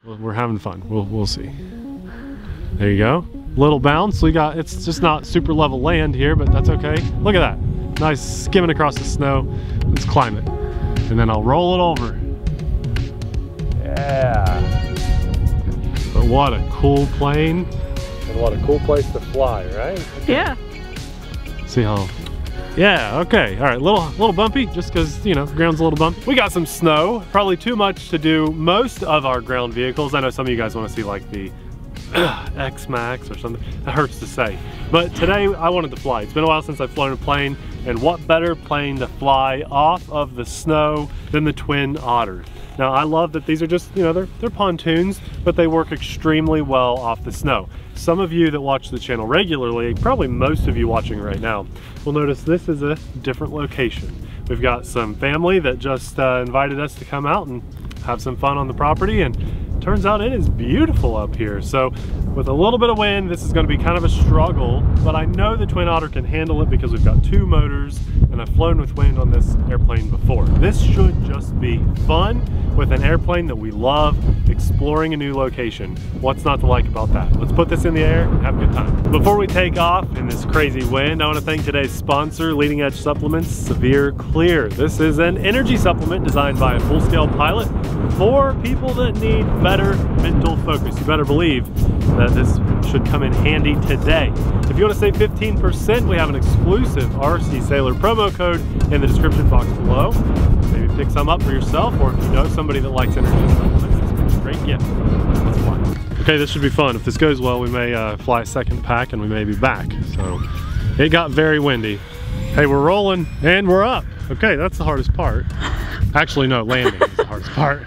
We're having fun. We'll see. There you go. Little bounce. It's just not super level land here, but that's okay. Look at that. Nice skimming across the snow. Let's climb it. And then I'll roll it over. Yeah. But what a cool plane. And what a cool place to fly, right? Yeah. See how... Yeah, okay. All right, little bumpy, just because, you know, the ground's a little bumpy. We got some snow. Probably too much to do most of our ground vehicles. I know some of you guys want to see like the X-Max or something. That hurts to say. But today I wanted to fly. It's been a while since I've flown a plane, and what better plane to fly off of the snow than the Twin Otter. Now I love that these are just, you know, they're pontoons, but they work extremely well off the snow. Some of you that watch the channel regularly, probably most of you watching right now, will notice this is a different location. We've got some family that just invited us to come out and have some fun on the property, and turns out it is beautiful up here. So with a little bit of wind, this is going to be kind of a struggle, but I know the Twin Otter can handle it because we've got two motors and I've flown with wind on this airplane before. This should just be fun with an airplane that we love, exploring a new location. What's not to like about that? Let's put this in the air and have a good time. Before we take off in this crazy wind, I want to thank today's sponsor, Leading Edge Supplements, Severe Clear. This is an energy supplement designed by a full-scale pilot for people that need better mental focus. You better believe that this should come in handy today. If you want to save 15%, we have an exclusive RC Sailor promo code in the description box below. Maybe pick some up for yourself, or if you know somebody that likes energy supplements, this makes a great gift. Let's fly. Okay, this should be fun. If this goes well, we may fly a second pack and we may be back. So it got very windy. Hey, we're rolling and we're up. Okay, that's the hardest part. Actually, no, landing is the hardest part.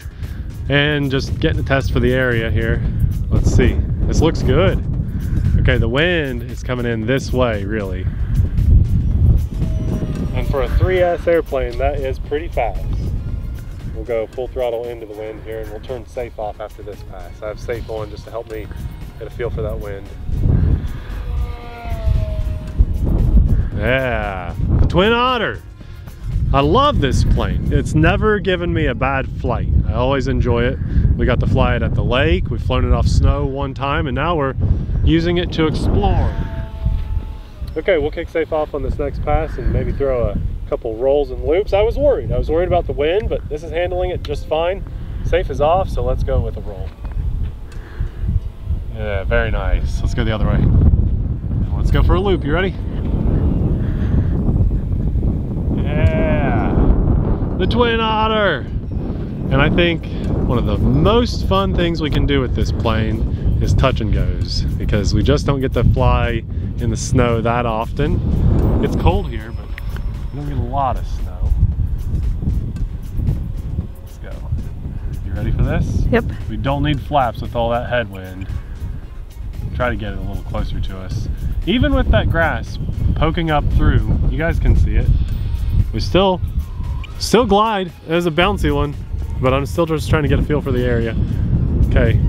And just getting a test for the area here. Let's see. This looks good. Okay, the wind is coming in this way, really. And for a 3S airplane, that is pretty fast. We'll go full throttle into the wind here, and we'll turn safe off after this pass. I have safe on just to help me get a feel for that wind. Yeah, the Twin Otter. I love this plane. It's never given me a bad flight. I always enjoy it. We got to fly it at the lake. We've flown it off snow one time, and now we're using it to explore. Okay, we'll kick safe off on this next pass and maybe throw a couple rolls and loops. I was worried about the wind, but this is handling it just fine. Safe is off, so let's go with a roll. Yeah, very nice. Let's go the other way. Let's go for a loop. You ready? Yeah, the Twin Otter. And I think one of the most fun things we can do with this plane is touch and goes, because we just don't get to fly in the snow that often. It's cold here, but we don't get a lot of snow. Let's go. You ready for this? Yep. We don't need flaps with all that headwind. Try to get it a little closer to us. Even with that grass poking up through, you guys can see it. We still glide. There's a bouncy one, but I'm still just trying to get a feel for the area. Okay,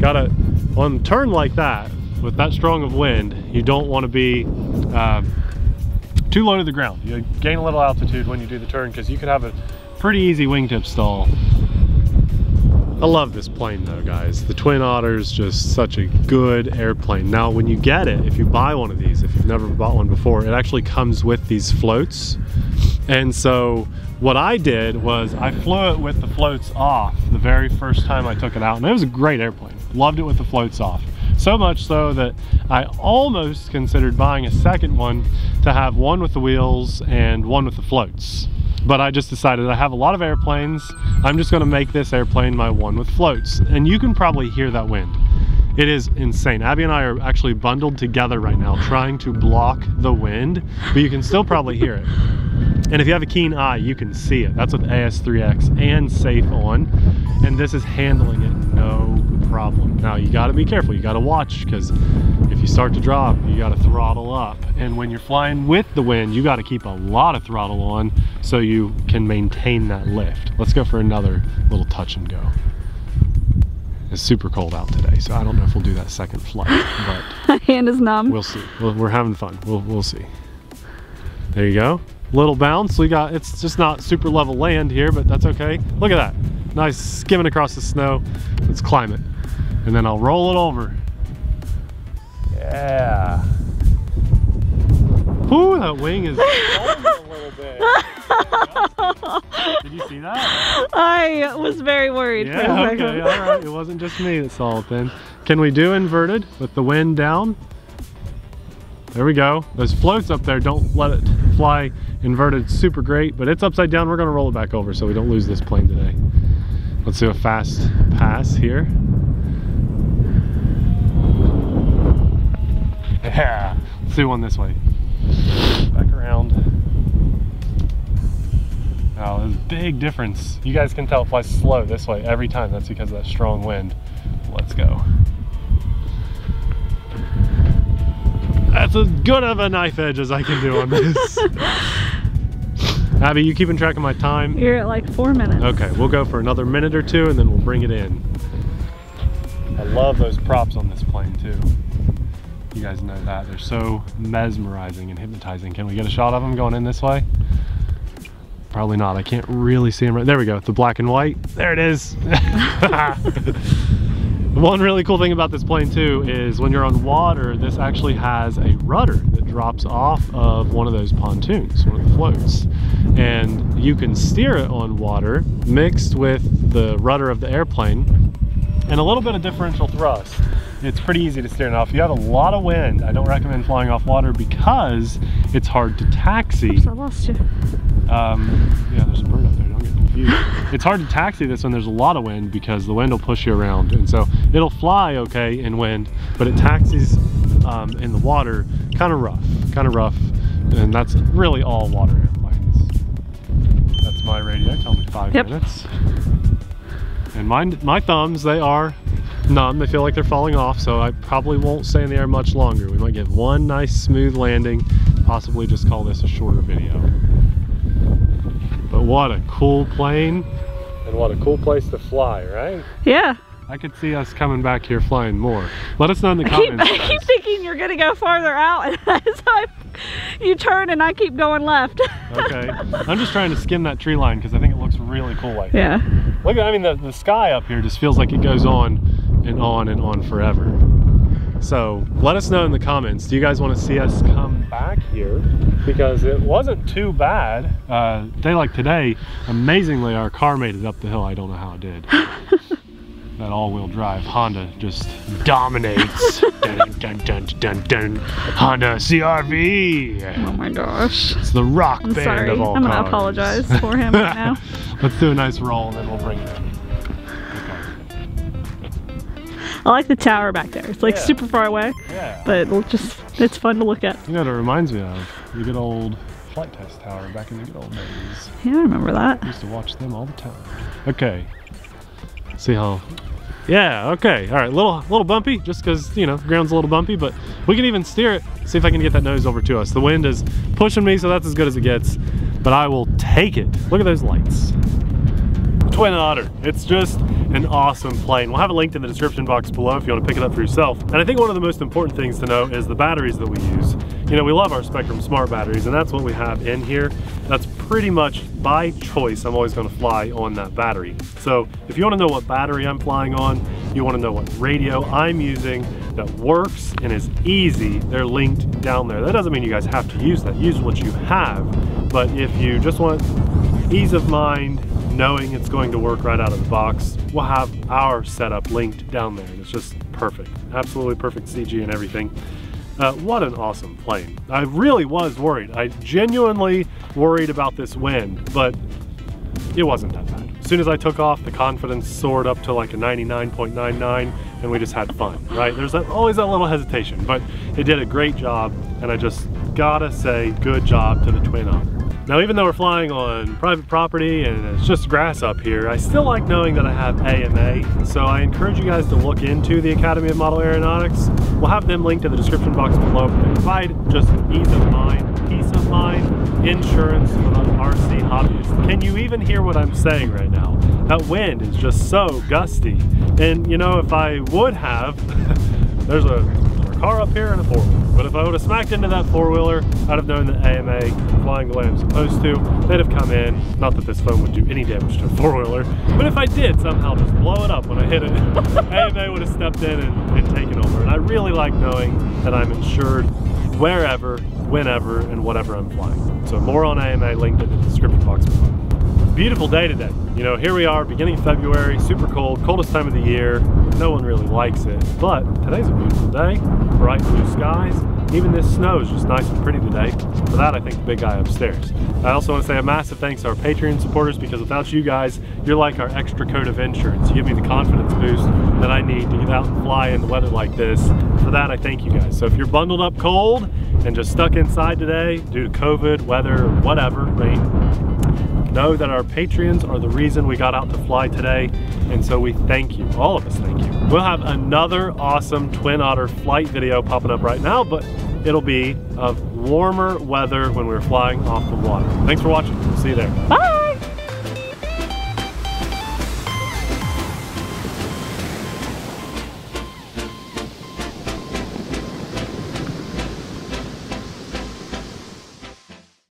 on a turn like that, with that strong of wind, you don't want to be too low to the ground. You gain a little altitude when you do the turn, because you could have a pretty easy wingtip stall. I love this plane though, guys. The Twin Otter's just such a good airplane. Now, when you get it, if you buy one of these, if you've never bought one before, it actually comes with these floats. And so what I did was I flew it with the floats off the very first time I took it out, and it was a great airplane. Loved it with the floats off. So much so that I almost considered buying a second one to have one with the wheels and one with the floats. But I just decided I have a lot of airplanes. I'm just gonna make this airplane my one with floats. And you can probably hear that wind. It is insane. Abby and I are actually bundled together right now trying to block the wind, but you can still probably hear it. And if you have a keen eye, you can see it. That's with AS3X and safe on. And this is handling it no problem. Now you gotta be careful, you gotta watch, because if you start to drop, you gotta throttle up. And when you're flying with the wind, you gotta keep a lot of throttle on so you can maintain that lift. Let's go for another little touch and go. It's super cold out today, so I don't know if we'll do that second flight, but my hand is numb. We'll see. We're having fun. We'll see. There you go. Little bounce. It's just not super level land here, but that's okay. Look at that. Nice skimming across the snow. Let's climb it. and then I'll roll it over. Yeah. Ooh, that wing is folding a little bit. Did you see that? I was very worried for a second. Okay, all right. It wasn't just me that saw it then. Can we do inverted with the wind down? There we go. Those floats up there, don't let it fly inverted super great, but it's upside down. We're gonna roll it back over so we don't lose this plane today. Let's do a fast pass here. Yeah, let's do one this way. Back around. Oh, there's a big difference. You guys can tell it flies slow this way every time. That's because of that strong wind. Let's go. That's as good of a knife edge as I can do on this. Abby, you keeping track of my time? You're at like 4 minutes. Okay, we'll go for another minute or two and then we'll bring it in. I love those props on this plane too. You guys know that. They're so mesmerizing and hypnotizing. Can we get a shot of them going in this way? Probably not. I can't really see them right. There we go. The black and white. There it is. One really cool thing about this plane too is when you're on water, this actually has a rudder that drops off of one of those pontoons, one of the floats. And you can steer it on water mixed with the rudder of the airplane and a little bit of differential thrust. It's pretty easy to steer. Now, if you have a lot of wind, I don't recommend flying off water because it's hard to taxi. Oops, I lost you. Yeah, there's a bird up there, don't get confused. It's hard to taxi this when there's a lot of wind because the wind will push you around. And so it'll fly okay in wind, but it taxis in the water kind of rough. And that's really all water airplanes. That's my radio, tell me 5 minutes. And my thumbs, they are numb. They feel like they're falling off, so I probably won't stay in the air much longer. We might get one nice smooth landing, possibly just call this a shorter video. But what a cool plane, and what a cool place to fly, right? Yeah. I could see us coming back here flying more. Let us know in the comments. I keep thinking you're gonna go farther out, and so you turn and I keep going left. Okay, I'm just trying to skim that tree line because I think it looks really cool like that. Yeah. Look at, I mean, the sky up here just feels like it goes on and on and on forever. So let us know in the comments, do you guys want to see us come back here? Because it wasn't too bad. A day like today, amazingly our car made it up the hill. I don't know how it did. That all-wheel drive Honda just dominates. Dun, dun, dun, dun, dun. Honda CR-V. Oh my gosh. It's the rock band sorry. of all I'm cars. gonna apologize for him right now. Let's do a nice roll and then we'll bring it in. I like the tower back there. It's like super far away, but it's fun to look at. You know what it reminds me of? The good old flight test tower back in the good old days. Yeah, I remember that. I used to watch them all the time. Okay. See how... Yeah, okay. All right, little bumpy, just because, you know, the ground's a little bumpy, but we can even steer it. See if I can get that nose over to us. The wind is pushing me, so that's as good as it gets, but I will take it. Look at those lights. Twin Otter. It's just an awesome plane. We'll have a link in the description box below if you want to pick it up for yourself. And I think one of the most important things to know is the batteries that we use. You know, we love our Spektrum Smart batteries, and that's what we have in here. That's pretty much by choice. I'm always going to fly on that battery. So if you want to know what battery I'm flying on, you want to know what radio I'm using that works and is easy, they're linked down there. That doesn't mean you guys have to use that. Use what you have. But if you just want ease of mind, knowing it's going to work right out of the box, we'll have our setup linked down there, and it's just perfect. Absolutely perfect CG and everything. What an awesome plane. I really was worried. I genuinely worried about this wind, but it wasn't that bad. As soon as I took off, the confidence soared up to like a 99.99, and we just had fun, right? There's always that little hesitation, but it did a great job, and I just gotta say good job to the Twin Otter. Now, even though we're flying on private property and it's just grass up here, I still like knowing that I have AMA. So I encourage you guys to look into the Academy of Model Aeronautics. We'll have them linked in the description box below. They provide just ease of mind, peace of mind, insurance for the RC hobbyist. Can you even hear what I'm saying right now? That wind is just so gusty. And you know, if I would have, there's a car up here and a four-wheeler. But if I would have smacked into that four-wheeler, I'd have known that AMA flying the way I'm supposed to. They'd have come in. Not that this phone would do any damage to a four-wheeler, but if I did somehow just blow it up when I hit it, AMA would have stepped in and taken over. And I really like knowing that I'm insured wherever, whenever, and whatever I'm flying. So more on AMA linked in the description box below. Beautiful day today. You know, here we are, beginning of February, super cold, coldest time of the year. No one really likes it, but today's a beautiful day. Bright blue skies. Even this snow is just nice and pretty today. For that, I thank the big guy upstairs. I also want to say a massive thanks to our Patreon supporters, because without you guys, you're like our extra coat of insurance. You give me the confidence boost that I need to get out and fly in the weather like this. For that, I thank you guys. So if you're bundled up cold and just stuck inside today due to COVID, weather, whatever, rain, know that our Patreons are the reason we got out to fly today, and so we thank you. All of us thank you. We'll have another awesome Twin Otter flight video popping up right now, but it'll be of warmer weather when we're flying off the water. Thanks for watching. See you there. Bye!